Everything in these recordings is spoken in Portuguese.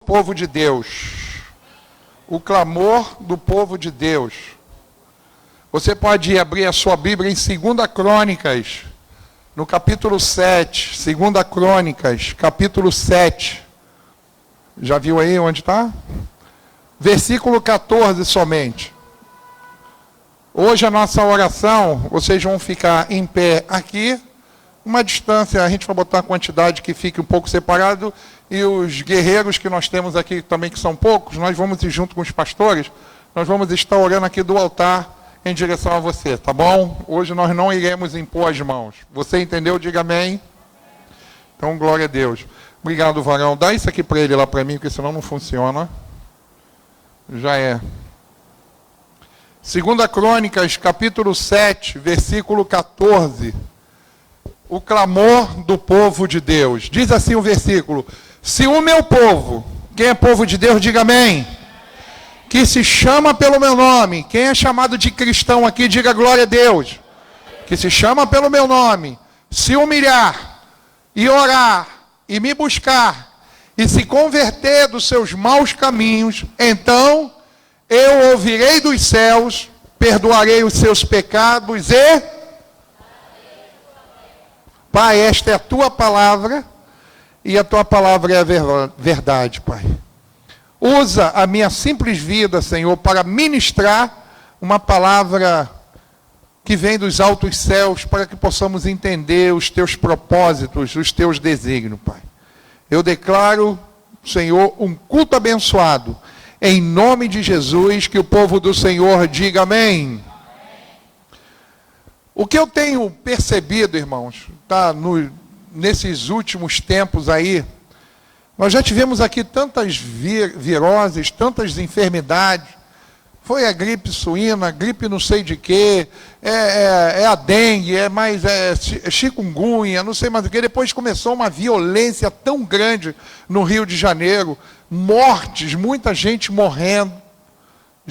povo de Deus. O clamor do povo de Deus. Você pode abrir a sua Bíblia em 2 Crônicas, no capítulo 7. 2 Crônicas, capítulo 7. Já viu aí onde está? Versículo 14 somente. Hoje a nossa oração, vocês vão ficar em pé aqui, uma distância, a gente vai botar uma quantidade que fique um pouco separado, e os guerreiros que nós temos aqui também, que são poucos, nós vamos ir junto com os pastores, nós vamos estar orando aqui do altar em direção a você, tá bom? Hoje nós não iremos impor as mãos. Você entendeu? Diga amém. Então, glória a Deus. Obrigado, varão. Dá isso aqui para ele lá para mim, porque senão não funciona. Já é. 2 Crônicas, capítulo 7, versículo 14. O clamor do povo de Deus. Diz assim o versículo: se o meu povo, quem é povo de Deus, diga amém, que se chama pelo meu nome, quem é chamado de cristão aqui, diga glória a Deus, que se chama pelo meu nome, se humilhar e orar e me buscar e se converter dos seus maus caminhos, então eu ouvirei dos céus, perdoarei os seus pecados e... Pai, esta é a tua palavra, e a tua palavra é a verdade, Pai. Usa a minha simples vida, Senhor, para ministrar uma palavra que vem dos altos céus, para que possamos entender os teus propósitos, os teus desígnios, Pai. Eu declaro, Senhor, um culto abençoado, em nome de Jesus, que o povo do Senhor diga amém. O que eu tenho percebido, irmãos, tá, nesses últimos tempos aí, nós já tivemos aqui tantas viroses, tantas enfermidades. Foi a gripe suína, a gripe não sei de quê, é a dengue, é chikungunya, não sei mais o quê. Depois começou uma violência tão grande no Rio de Janeiro, mortes, muita gente morrendo.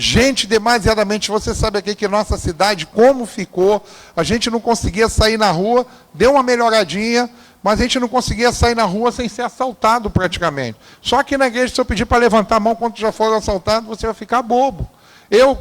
Gente demasiadamente, você sabe aqui que nossa cidade, como ficou, a gente não conseguia sair na rua, deu uma melhoradinha, mas a gente não conseguia sair na rua sem ser assaltado praticamente. Só que na igreja, se eu pedir para levantar a mão quando já foram assaltados, você vai ficar bobo. Eu,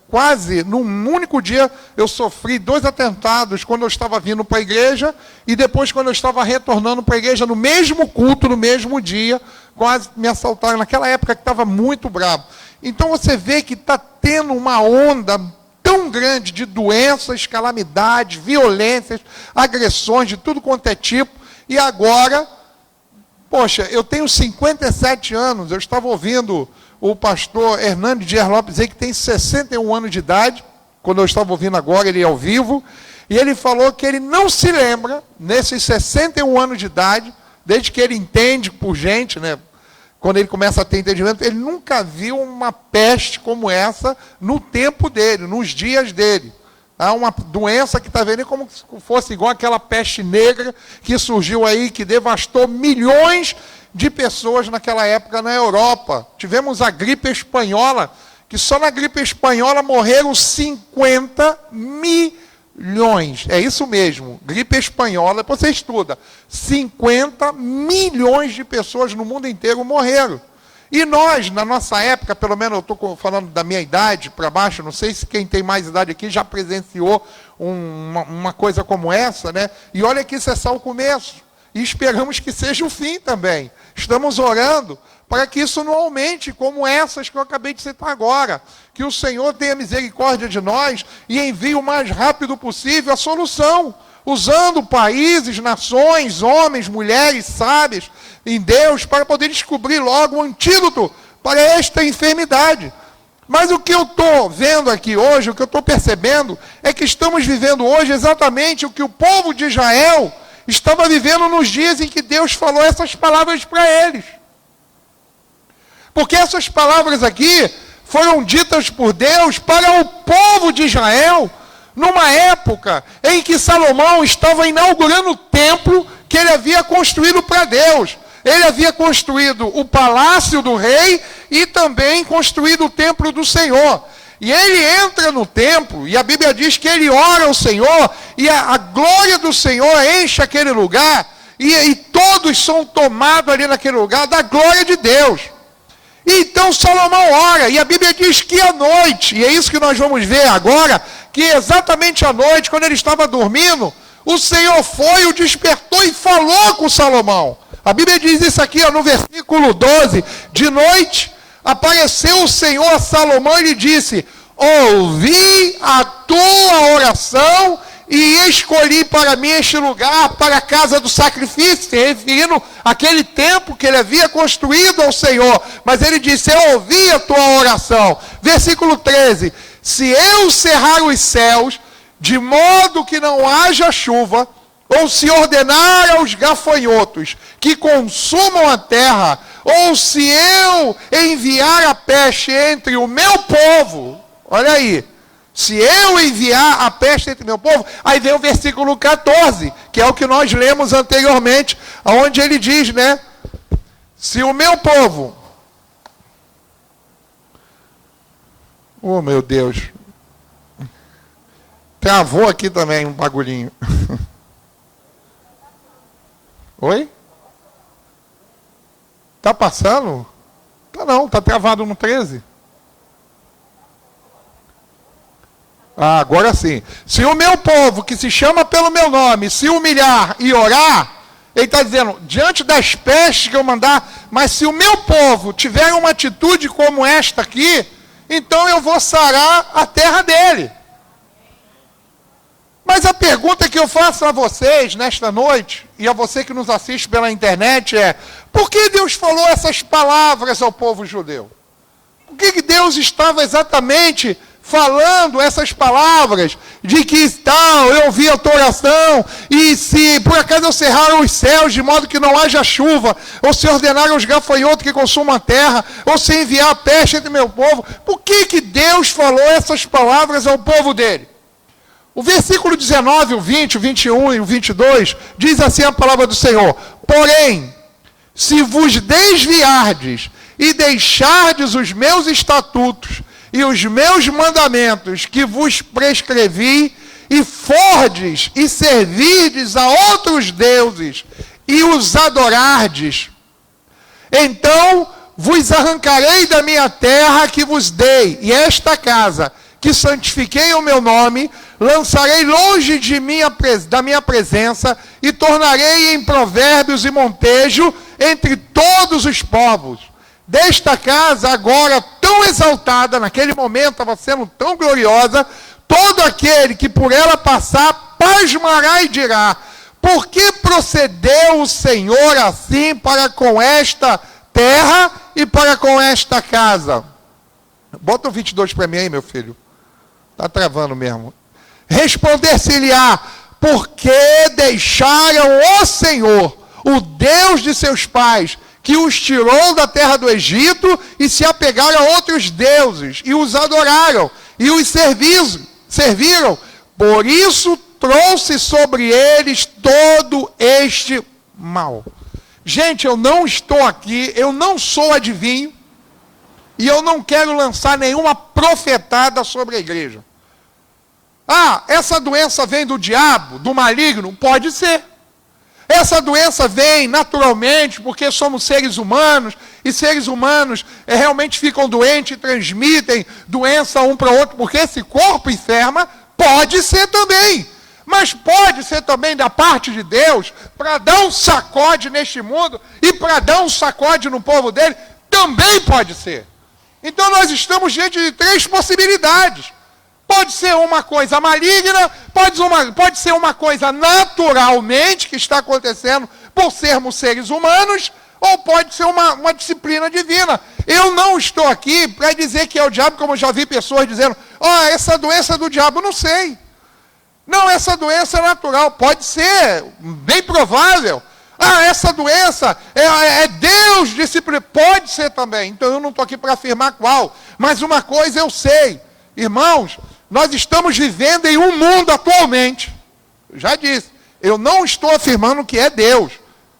quase, num único dia, eu sofri 2 atentados quando eu estava vindo para a igreja, e depois quando eu estava retornando para a igreja, no mesmo culto, no mesmo dia, quase me assaltaram, naquela época que estava muito bravo. Então você vê que está tendo uma onda tão grande de doenças, calamidades, violências, agressões de tudo quanto é tipo. E agora, poxa, eu tenho 57 anos, eu estava ouvindo o pastor Hernandes Dias Lopes dizer que tem 61 anos de idade, quando eu estava ouvindo agora, ele ao vivo, e ele falou que ele não se lembra, nesses 61 anos de idade, desde que ele entende por gente, né? Quando ele começa a ter entendimento, ele nunca viu uma peste como essa no tempo dele, nos dias dele. Há uma doença que está vendo como se fosse igual aquela peste negra que surgiu aí, que devastou milhões de pessoas naquela época na Europa. Tivemos a gripe espanhola, que só na gripe espanhola morreram 50 milhões. É isso mesmo, gripe espanhola, depois você estuda. 50 milhões de pessoas no mundo inteiro morreram. E nós, na nossa época, pelo menos eu estou falando da minha idade para baixo, não sei se quem tem mais idade aqui já presenciou uma coisa como essa, né? E olha que isso é só o começo. E esperamos que seja o fim também. Estamos orando para que isso não aumente, como essas que eu acabei de citar agora. Que o Senhor tenha misericórdia de nós e envie o mais rápido possível a solução, usando países, nações, homens, mulheres sábios em Deus, para poder descobrir logo um antídoto para esta enfermidade. Mas o que eu estou vendo aqui hoje, o que eu estou percebendo, é que estamos vivendo hoje exatamente o que o povo de Israel estava vivendo nos dias em que Deus falou essas palavras para eles. Porque essas palavras aqui foram ditas por Deus para o povo de Israel, numa época em que Salomão estava inaugurando o templo que ele havia construído para Deus. Ele havia construído o palácio do rei e também construído o templo do Senhor. E ele entra no templo, e a Bíblia diz que ele ora ao Senhor, e a glória do Senhor enche aquele lugar. e todos são tomados ali naquele lugar da glória de Deus. Então Salomão ora, e a Bíblia diz que à noite, e é isso que nós vamos ver agora, que exatamente à noite, quando ele estava dormindo, o Senhor foi, o despertou e falou com Salomão. A Bíblia diz isso aqui, ó, no versículo 12, de noite apareceu o Senhor a Salomão e lhe disse: ouvi a tua oração e escolhi para mim este lugar, para a casa do sacrifício, se referindo àquele templo que ele havia construído ao Senhor. Mas ele disse: eu ouvi a tua oração. Versículo 13: se eu cerrar os céus, de modo que não haja chuva, ou se ordenar aos gafanhotos que consumam a terra, ou se eu enviar a peste entre o meu povo, olha aí, se eu enviar a peste entre o meu povo, aí vem o versículo 14, que é o que nós lemos anteriormente, onde ele diz, né, se o meu povo, oh meu Deus, travou aqui também um bagulhinho. Oi? Tá passando? Tá não, tá travado no 13. Ah, agora sim. Se o meu povo, que se chama pelo meu nome, se humilhar e orar, ele está dizendo, diante das pestes que eu mandar, mas se o meu povo tiver uma atitude como esta aqui, então eu vou sarar a terra dele. Mas a pergunta que eu faço a vocês nesta noite, e a você que nos assiste pela internet, é: por que Deus falou essas palavras ao povo judeu? Por que Deus estava exatamente falando essas palavras, de que tal, eu ouvi a tua oração, e se por acaso eu cerrar os céus, de modo que não haja chuva, ou se ordenar aos gafanhotos que consumam a terra, ou se enviar a peste entre meu povo, por que Deus falou essas palavras ao povo dele? O versículo 19, o 20, o 21 e o 22, diz assim a palavra do Senhor: porém, se vos desviardes e deixardes os meus estatutos e os meus mandamentos que vos prescrevi, e fordes e servirdes a outros deuses e os adorardes, então vos arrancarei da minha terra que vos dei, e esta casa que santifiquei o meu nome, lançarei longe de da minha presença, e tornarei em provérbios e montejo entre todos os povos. Desta casa, agora tão exaltada, naquele momento estava sendo tão gloriosa, todo aquele que por ela passar, pasmará e dirá: por que procedeu o Senhor assim para com esta terra e para com esta casa? Bota o 22 para mim aí, meu filho. Está travando mesmo. Responder-se-lhe-á: porque deixaram o Senhor, o Deus de seus pais, que os tirou da terra do Egito, e se apegaram a outros deuses, e os adoraram, e os serviram. Por isso trouxe sobre eles todo este mal. Gente, eu não estou aqui, eu não sou adivinho, e eu não quero lançar nenhuma profetada sobre a igreja. Ah, essa doença vem do diabo, do maligno? Pode ser. Essa doença vem naturalmente porque somos seres humanos, e seres humanos realmente ficam doentes e transmitem doença um para o outro, porque esse corpo enferma. Pode ser também. Mas pode ser também da parte de Deus, para dar um sacode neste mundo, e para dar um sacode no povo dele, também pode ser. Então nós estamos diante de três possibilidades. Pode ser uma coisa maligna, pode ser uma coisa naturalmente que está acontecendo por sermos seres humanos, ou pode ser uma disciplina divina. Eu não estou aqui para dizer que é o diabo, como eu já vi pessoas dizendo: essa doença é do diabo. Não sei. Não, essa doença é natural. Pode ser, bem provável. Essa doença é Deus disciplina. Pode ser também. Então eu não estou aqui para afirmar qual. Mas uma coisa eu sei. Irmãos, nós estamos vivendo em um mundo atualmente. Eu já disse, eu não estou afirmando que é Deus.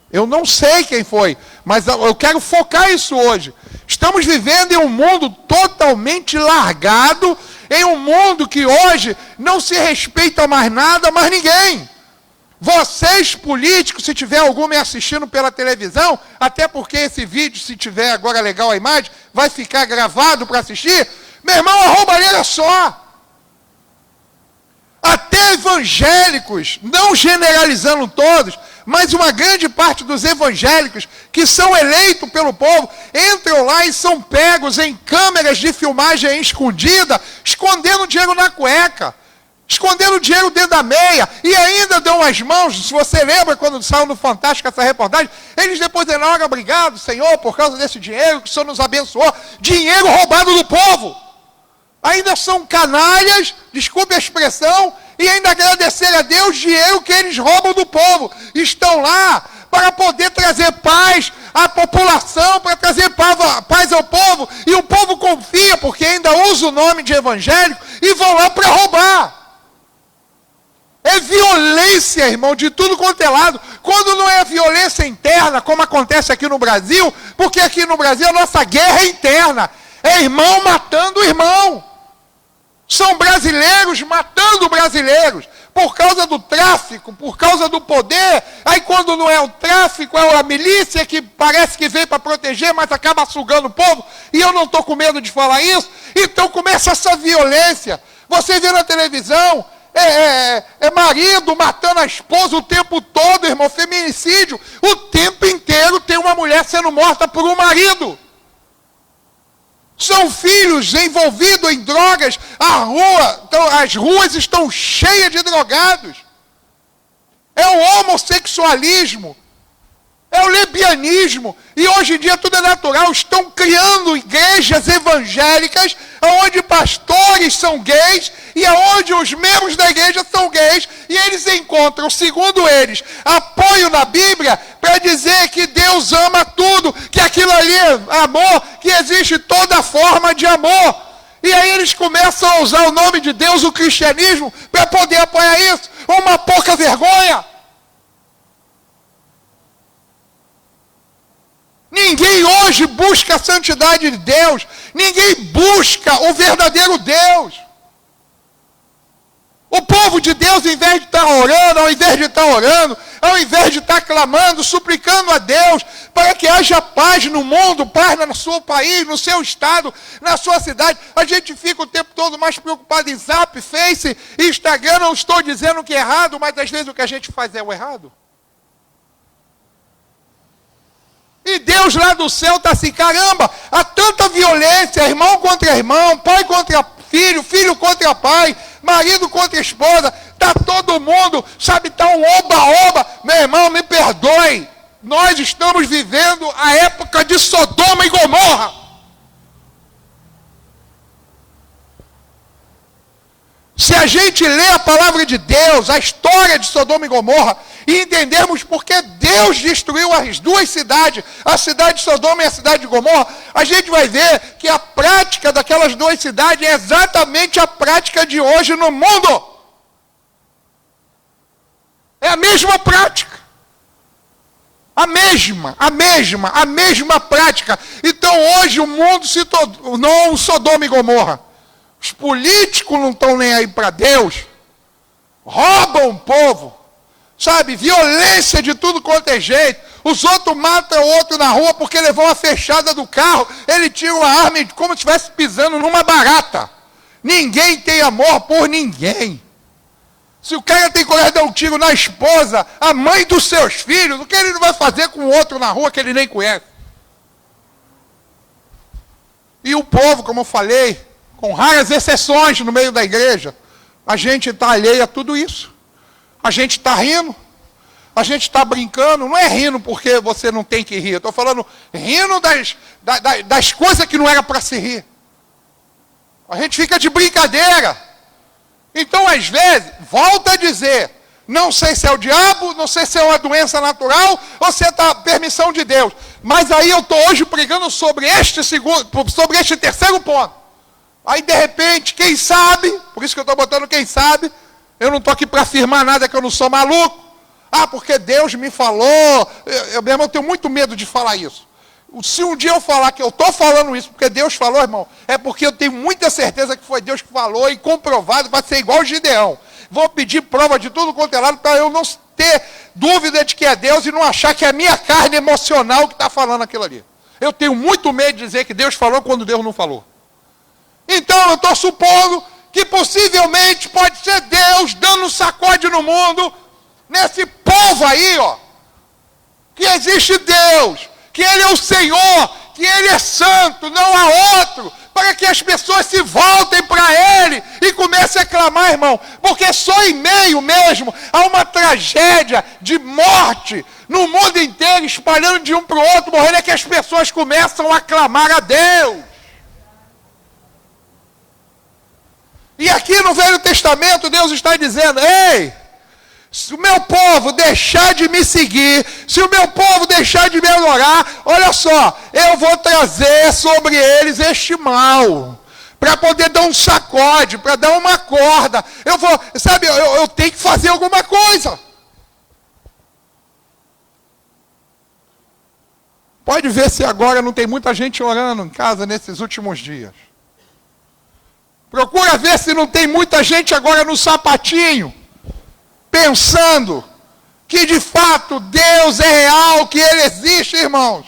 Eu não sei quem foi, mas eu quero focar isso hoje. Estamos vivendo em um mundo totalmente largado, em um mundo que hoje não se respeita mais nada, mais ninguém. Vocês políticos, se tiver algum me assistindo pela televisão, até porque esse vídeo, se tiver agora legal a imagem, vai ficar gravado para assistir. Meu irmão, a roubalheira é só. Até evangélicos, não generalizando todos, mas uma grande parte dos evangélicos que são eleitos pelo povo, entram lá e são pegos em câmeras de filmagem escondida, escondendo dinheiro na cueca, escondendo dinheiro dentro da meia, e ainda dão as mãos. Se você lembra quando saiu no Fantástico essa reportagem, eles depois dizem: olha, obrigado, Senhor, por causa desse dinheiro que o Senhor nos abençoou. Dinheiro roubado do povo. Ainda são canalhas, desculpe a expressão, e ainda agradecer a Deus dinheiro que eles roubam do povo. Estão lá para poder trazer paz à população, para trazer paz ao povo, e o povo confia, porque ainda usa o nome de evangélico, e vão lá para roubar. É violência, irmão, de tudo quanto é lado. Quando não é violência interna, como acontece aqui no Brasil, porque aqui no Brasil a nossa guerra é interna. É irmão matando irmão. São brasileiros matando brasileiros. Por causa do tráfico, por causa do poder. Aí quando não é o tráfico, é a milícia que parece que veio para proteger, mas acaba sugando o povo. E eu não estou com medo de falar isso. Então começa essa violência. Você vê na televisão... marido matando a esposa o tempo todo, irmão, feminicídio. O tempo inteiro tem uma mulher sendo morta por um marido. São filhos envolvidos em drogas. As ruas estão cheias de drogados. É o homossexualismo. É o lesbianismo. E hoje em dia tudo é natural. Estão criando igrejas evangélicas onde pastores são gays e onde os membros da igreja são gays. E eles encontram, segundo eles, apoio na Bíblia para dizer que Deus ama tudo, que aquilo ali é amor, que existe toda forma de amor. E aí eles começam a usar o nome de Deus, o cristianismo, para poder apoiar isso. Uma pouca vergonha. Ninguém hoje busca a santidade de Deus. Ninguém busca o verdadeiro Deus. O povo de Deus, ao invés de estar orando, ao invés de estar clamando, suplicando a Deus, para que haja paz no mundo, paz no seu país, no seu estado, na sua cidade, a gente fica o tempo todo mais preocupado em Zap, Face, Instagram. Não estou dizendo que é errado, mas às vezes o que a gente faz é o errado. E Deus lá do céu está assim: caramba, há tanta violência, irmão contra irmão, pai contra filho, filho contra pai, marido contra esposa, está todo mundo, sabe, está um oba-oba. Meu irmão, me perdoe, nós estamos vivendo a época de Sodoma e Gomorra. Se a gente lê a palavra de Deus, a história de Sodoma e Gomorra, e entendermos porque Deus destruiu as duas cidades, a cidade de Sodoma e a cidade de Gomorra, a gente vai ver que a prática daquelas duas cidades é exatamente a prática de hoje no mundo. É a mesma prática. A mesma prática. Então hoje o mundo se tornou um Sodoma e Gomorra. Os políticos não estão nem aí para Deus. Roubam o povo. Sabe, violência de tudo quanto é jeito. Os outros matam o outro na rua porque levou uma fechada do carro. Ele tira uma arma como se estivesse pisando numa barata. Ninguém tem amor por ninguém. Se o cara tem coragem de dar um tiro na esposa, a mãe dos seus filhos, o que ele não vai fazer com o outro na rua que ele nem conhece? E o povo, como eu falei, com raras exceções no meio da igreja, a gente está alheio a tudo isso. A gente está rindo, a gente está brincando. Não é rindo porque você não tem que rir. Eu estou falando rindo das coisas que não era para se rir. A gente fica de brincadeira. Então, às vezes, volta a dizer, não sei se é o diabo, não sei se é uma doença natural, ou se é a permissão de Deus. Mas aí eu estou hoje pregando sobre este terceiro ponto. Aí, de repente, quem sabe, por isso que eu estou botando quem sabe, eu não estou aqui para afirmar nada, que eu não sou maluco. Ah, porque Deus me falou. Eu tenho muito medo de falar isso. Se um dia eu falar que eu estou falando isso porque Deus falou, irmão, é porque eu tenho muita certeza que foi Deus que falou e comprovado, vai ser igual o Gideão. Vou pedir prova de tudo quanto é lado para eu não ter dúvida de que é Deus e não achar que é a minha carne emocional que está falando aquilo ali. Eu tenho muito medo de dizer que Deus falou quando Deus não falou. Então eu estou supondo que possivelmente pode ser Deus dando um sacode no mundo, nesse povo aí, ó, que existe Deus, que Ele é o Senhor, que Ele é santo, não há outro, para que as pessoas se voltem para Ele e comecem a clamar, irmão, porque só em meio mesmo a uma tragédia de morte no mundo inteiro, espalhando de um para o outro, morrendo, é que as pessoas começam a clamar a Deus. E aqui no Velho Testamento, Deus está dizendo, ei, se o meu povo deixar de me seguir, se o meu povo deixar de me adorar, olha só, eu vou trazer sobre eles este mal, para poder dar um sacode, para dar uma corda, eu tenho que fazer alguma coisa. Pode ver se agora não tem muita gente orando em casa nesses últimos dias. Procura ver se não tem muita gente agora no sapatinho, pensando que de fato Deus é real, que Ele existe, irmãos.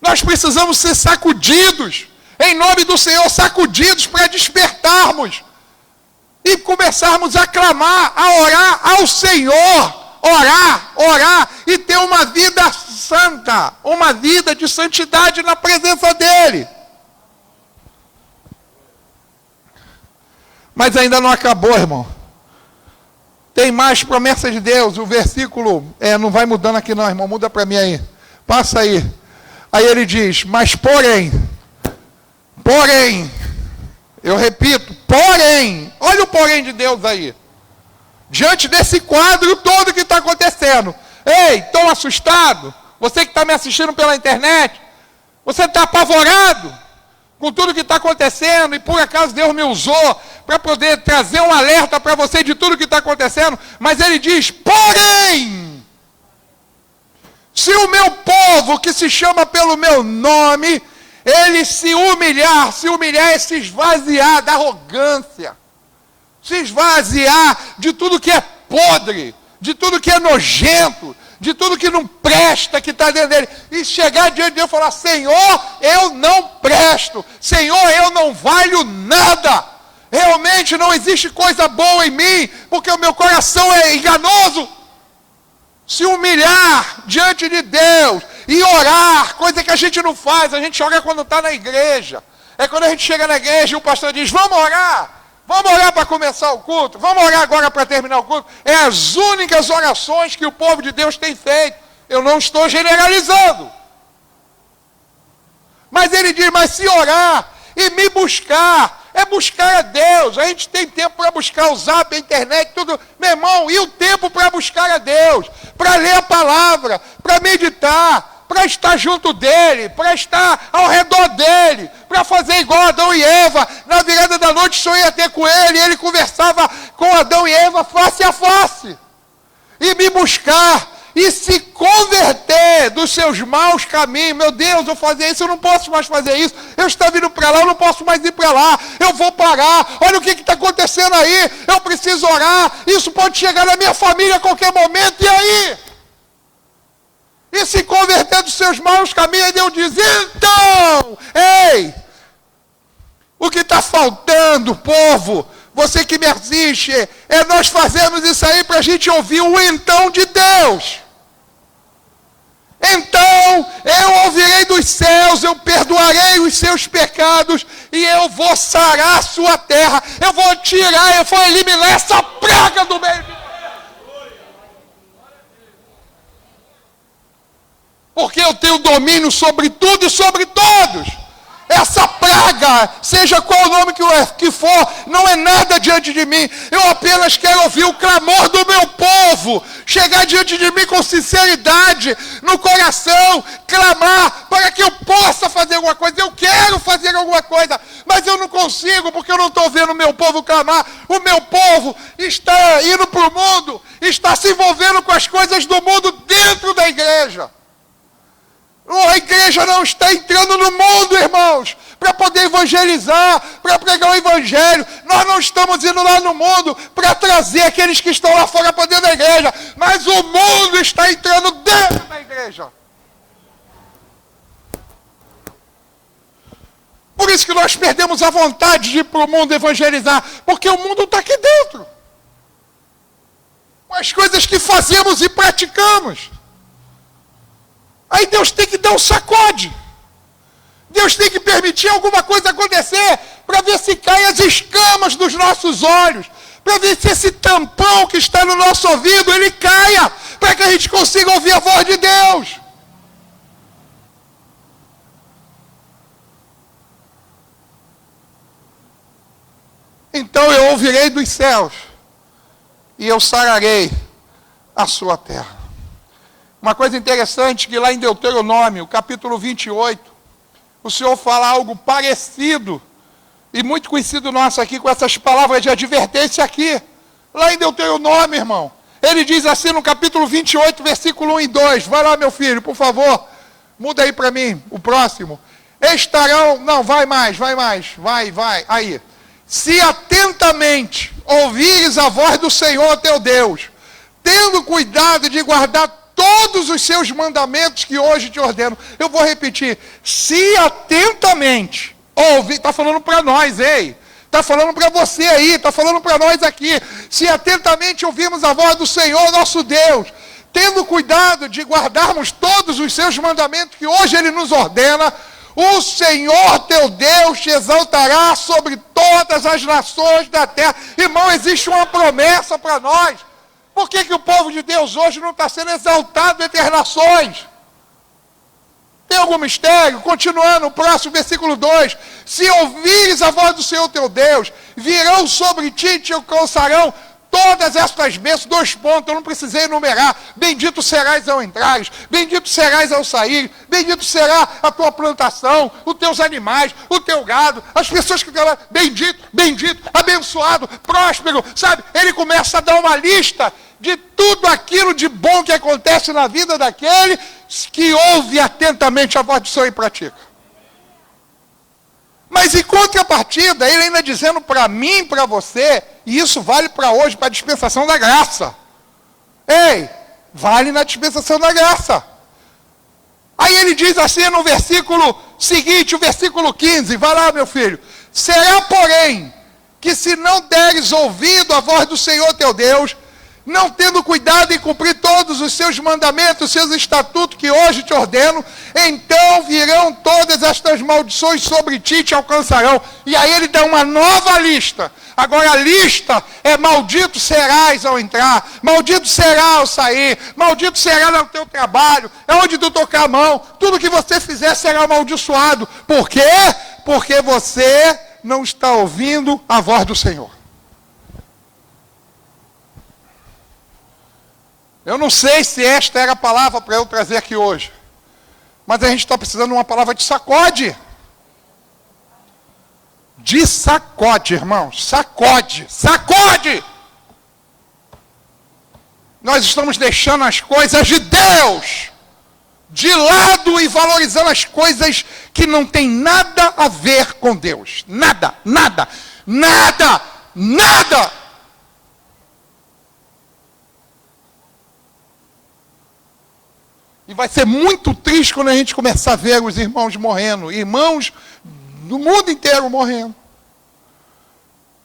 Nós precisamos ser sacudidos, em nome do Senhor, sacudidos para despertarmos e começarmos a clamar, a orar ao Senhor, orar e ter uma vida santa, uma vida de santidade na presença dEle. Mas ainda não acabou, irmão. Tem mais promessas de Deus. O versículo, não vai mudando aqui não, irmão. Muda para mim aí. Passa aí. Aí ele diz, mas porém, eu repito, porém, olha o porém de Deus aí. Diante desse quadro todo que está acontecendo. Ei, estão assustado? Você que está me assistindo pela internet, você está apavorado com tudo que está acontecendo, e por acaso Deus me usou para poder trazer um alerta para você de tudo que está acontecendo, mas ele diz, porém, se o meu povo, que se chama pelo meu nome, ele se humilhar é se esvaziar da arrogância, se esvaziar de tudo que é podre, de tudo que é nojento, de tudo que não presta, que está dentro dele, e chegar diante de Deus e falar, Senhor, eu não presto, Senhor, eu não valho nada, realmente não existe coisa boa em mim, porque o meu coração é enganoso. Se humilhar diante de Deus e orar, coisa que a gente não faz, a gente ora quando está na igreja, é quando a gente chega na igreja e o pastor diz, vamos orar para começar o culto, vamos orar agora para terminar o culto. É as únicas orações que o povo de Deus tem feito. Eu não estou generalizando. Mas ele diz, mas se orar e me buscar, é buscar a Deus. A gente tem tempo para buscar o Zap, a internet, tudo. Meu irmão, e o tempo para buscar a Deus? Para ler a palavra, para meditar, para estar junto dele, para estar ao redor dele, para fazer igual Adão e Eva. Na virada da noite, o Senhor ia ter com ele, e ele conversava com Adão e Eva face a face. E me buscar, e se converter dos seus maus caminhos. Meu Deus, eu fazia isso, eu não posso mais fazer isso. Eu estava indo para lá, eu não posso mais ir para lá. Eu vou parar, olha o que está acontecendo aí. Eu preciso orar, isso pode chegar na minha família a qualquer momento, e aí? E se converter dos seus maus caminhos, e Deus diz, então, ei, o que está faltando, povo, você que me assiste, é nós fazermos isso aí para a gente ouvir o então de Deus. Então, eu ouvirei dos céus, eu perdoarei os seus pecados, e eu vou sarar a sua terra, eu vou tirar, eu vou eliminar essa praga do meio de porque eu tenho domínio sobre tudo e sobre todos. Essa praga, seja qual o nome que for, não é nada diante de mim. Eu apenas quero ouvir o clamor do meu povo, chegar diante de mim com sinceridade, no coração, clamar para que eu possa fazer alguma coisa. Eu quero fazer alguma coisa, mas eu não consigo, porque eu não estou vendo o meu povo clamar. O meu povo está indo para o mundo, está se envolvendo com as coisas do mundo dentro da igreja. A igreja não está entrando no mundo, irmãos, para poder evangelizar, para pregar o evangelho. Nós não estamos indo lá no mundo para trazer aqueles que estão lá fora para dentro da igreja, mas o mundo está entrando dentro da igreja. Por isso que nós perdemos a vontade de ir para o mundo evangelizar, porque o mundo está aqui dentro. Com as coisas que fazemos e praticamos. Aí Deus tem que dar um sacode. Deus tem que permitir alguma coisa acontecer para ver se caem as escamas dos nossos olhos, para ver se esse tampão que está no nosso ouvido, ele caia, para que a gente consiga ouvir a voz de Deus. Então eu ouvirei dos céus e eu sararei a sua terra. Uma coisa interessante que lá em Deuteronômio, capítulo 28, o Senhor fala algo parecido e muito conhecido nosso aqui com essas palavras de advertência aqui. Lá em Deuteronômio, irmão. Ele diz assim no capítulo 28, versículo 1 e 2. Vai lá, meu filho, por favor. Muda aí para mim, o próximo. Estarão, não, vai mais. Aí. Se atentamente ouvires a voz do Senhor teu Deus, tendo cuidado de guardar todos os seus mandamentos que hoje te ordeno. Eu vou repetir. Se atentamente ouvir, está falando para nós, ei. Está falando para você aí, está falando para nós aqui. Se atentamente ouvirmos a voz do Senhor nosso Deus, tendo cuidado de guardarmos todos os seus mandamentos que hoje Ele nos ordena, o Senhor teu Deus te exaltará sobre todas as nações da terra. Irmão, existe uma promessa para nós. Por que o povo de Deus hoje não está sendo exaltado entre as nações? Tem algum mistério? Continuando, o próximo versículo 2. Se ouvires a voz do Senhor teu Deus, virão sobre ti e te alcançarão todas estas bênçãos. 2 pontos, eu não precisei enumerar. Bendito serás ao entrares, bendito serás ao sair, bendito será a tua plantação, os teus animais, o teu gado, as pessoas que estão lá. Bendito, abençoado, próspero, sabe? Ele começa a dar uma lista de tudo aquilo de bom que acontece na vida daquele que ouve atentamente a voz do Senhor e pratica. Mas em contrapartida, ele ainda dizendo para mim e para você, e isso vale para hoje, para a dispensação da graça. Ei, vale na dispensação da graça. Aí ele diz assim no versículo seguinte, o versículo 15, vai lá, meu filho. Será, porém, que se não deres ouvido à voz do Senhor teu Deus, não tendo cuidado em cumprir todos os seus mandamentos, os seus estatutos que hoje te ordeno, então virão todas estas maldições sobre ti e te alcançarão. E aí ele dá uma nova lista. Agora a lista é: maldito serás ao entrar, maldito será ao sair, maldito será no teu trabalho, é onde tu tocar a mão, tudo que você fizer será amaldiçoado. Por quê? Porque você não está ouvindo a voz do Senhor. Eu não sei se esta era a palavra para eu trazer aqui hoje, mas a gente está precisando de uma palavra de sacode. De sacode, irmãos. Sacode. Nós estamos deixando as coisas de Deus de lado e valorizando as coisas que não tem nada a ver com Deus. Nada. E vai ser muito triste quando a gente começar a ver os irmãos morrendo. Irmãos do mundo inteiro morrendo.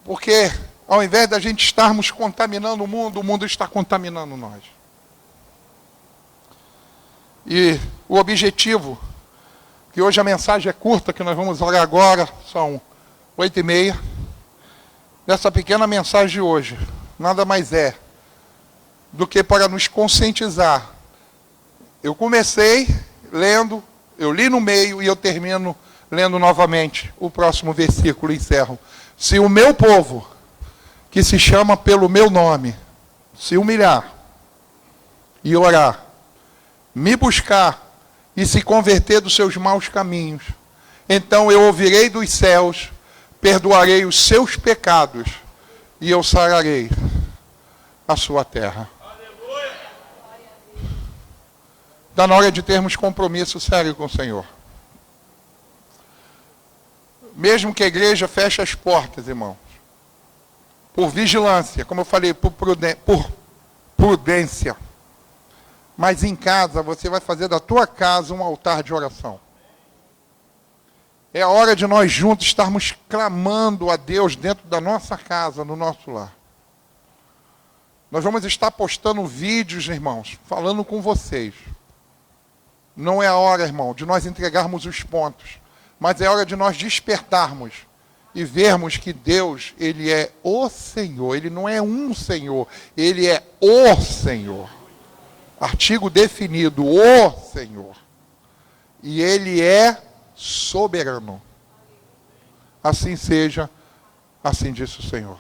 Porque ao invés da gente estarmos contaminando o mundo está contaminando nós. E o objetivo, que hoje a mensagem é curta, que nós vamos orar agora, são 8h30. Dessa pequena mensagem de hoje, nada mais é do que para nos conscientizar. Eu comecei lendo, eu li no meio e eu termino lendo novamente o próximo versículo e encerro. Se o meu povo, que se chama pelo meu nome, se humilhar e orar, me buscar e se converter dos seus maus caminhos, então eu ouvirei dos céus, perdoarei os seus pecados e eu sararei a sua terra. Está na hora de termos compromisso sério com o Senhor. Mesmo que a igreja feche as portas, irmãos, por vigilância, como eu falei, por prudência. Mas em casa, você vai fazer da tua casa um altar de oração. É a hora de nós juntos estarmos clamando a Deus dentro da nossa casa, no nosso lar. Nós vamos estar postando vídeos, irmãos, falando com vocês. Não é a hora, irmão, de nós entregarmos os pontos, mas é a hora de nós despertarmos e vermos que Deus, Ele é o Senhor. Ele não é um Senhor, Ele é o Senhor. Artigo definido, o Senhor. E Ele é soberano. Assim seja, assim disse o Senhor.